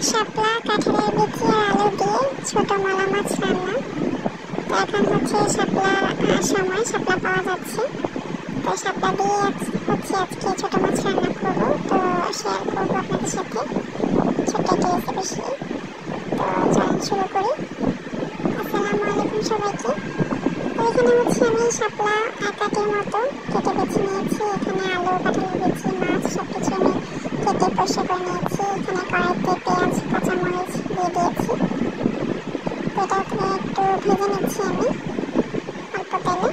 শাপলা কাঁঠালের বিচি আর আলু দিয়ে ছোট মলা মাছ রান্না। তো এখন হচ্ছে শাপলা সময়, শাপলা পাওয়া যাচ্ছে। তো শাপলা দিয়ে হচ্ছে আজকে ছোট মাছ রান্না করবো। তো শেয়ার করবো আপনাদের সাথে ছোট্ট একটা রেসিপি। তো চলেন শুরু করি। আসসালামু আলাইকুম সবাইকে। তো এখানে হচ্ছে আমি শাপলা কাটির মতো কেটে বেছে নিয়েছি। এখানে আলু, কাঁঠালের বিচি, মাছ সবকিছু আমি কেটে পরিষ্কার করে নিয়েছি। এখানে কড়াইতে পেঁয়াজ, কাঁচামরিচ দিয়ে দিয়েছি। তো এটা একটু ভেজে নিচ্ছি আমি অল্প তেলে।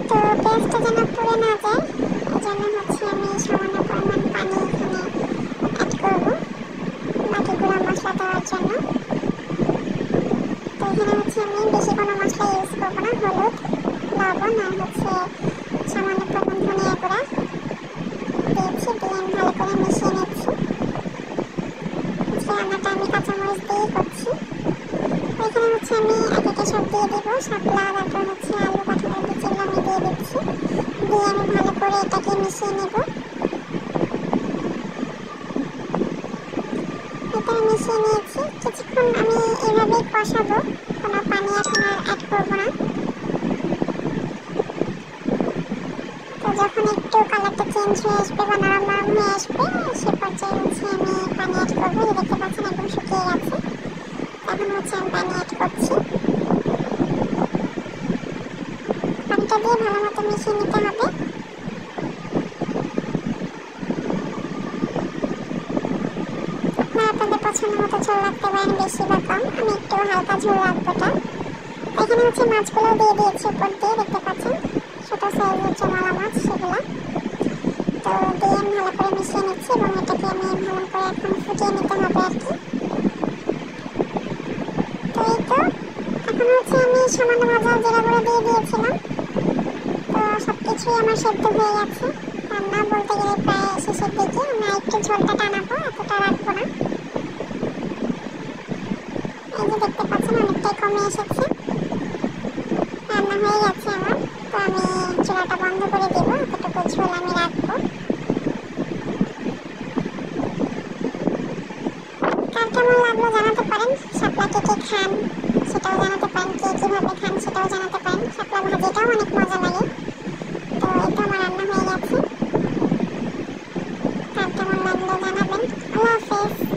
তো পেঁয়াজটা যেন পুড়ে না যায়, এই জন্য হচ্ছে আমি সামান্য পরিমাণ পানি এখানে অ্যাড করবো বাকি গুঁড়া মশলা দেওয়ার জন্য। তো এখানে হচ্ছে আমি বেশি কোনো মশলা ইউজ করবো না, হলুদ, লবণ আর হচ্ছে সামান্য পরিমাণ ধনিয়া গুঁড়া দিয়েছি, দিয়ে আমি ভালো করে মিশিয়ে নিচ্ছি। রান্নাটা আমি কাঁচামরিচ দিয়েই করছি। তো এখানে হচ্ছে আমি একে সব দিয়ে দেবো, শাপলা, তারপর হচ্ছে আলু, কাঁঠালের বিচিগুলো আমি দিয়ে দিচ্ছি। দিয়ে আমি ভালো করে এটাকে মিশিয়ে নেব। এটা মিশিয়ে নিয়েছি। কিছুক্ষণ আমি এভাবেই কষাবো, কোনো পানি এখন আর অ্যাড করবো না। তো যখন একটু কালারটা চেঞ্জ হয়ে আসবে বা নরম নরম হয়ে আসবে, সে পর্যায়ে হচ্ছে আমি পানি অ্যাড করবো। এই দেখতে পাচ্ছেন একদম শুকিয়ে গেছে। এখন হচ্ছে আমি পানি অ্যাড করছি। পানিটা দিয়ে ভালো মতো মিশিয়ে নিতে হবে। আপনারা আপনাদের পছন্দ মতো ঝোল রাখতে পারেন, বেশি বা কম। আমি একটু হালকা ঝোল রাখবো। এখানে হচ্ছে মাছগুলো দিয়ে দিয়েছি উপর দিয়ে, দেখতে পাচ্ছেন ছোট সাইজের যে মলা মাছ সেগুলো। তো দিয়ে আমি ভালো করে মিশিয়ে নিচ্ছি এবং এটাকে আমি ভালো করে এখন ফুটিয়ে নিতে হবে আর কি। তো এই তো এখন হচ্ছে আমি সামান্য ভাজা জিরা গুঁড়ো দিয়ে দিয়েছিলাম। তো সবকিছুই আমার সেদ্ধ হয়ে গেছে। রান্না বলতে গেলে প্রায় শেষের দিকে। আমরা একটু ঝোলটা টানাবো, এতটা রাখবো না। এই যে দেখতে পাচ্ছেন অনেকটাই কমে এসেছে, রান্না হয়ে গেছে আমার। তো আমি চুলাটা বন্ধ করে দেবো, এতটুকু ঝোল আমি রাখবো। কার কেমন লাগলো জানাতে পারেন। শাপলা কে কে খান সেটাও জানাতে পারেন, কে কিভাবে খান সেটাও জানাতে পারেন। শাপলা ভাজিটাও অনেক মজা লাগে। তো এটা আমার রান্না হয়ে গেছে। কার কেমন লাগলো জানাবেন। আল্লাহ হাফেজ।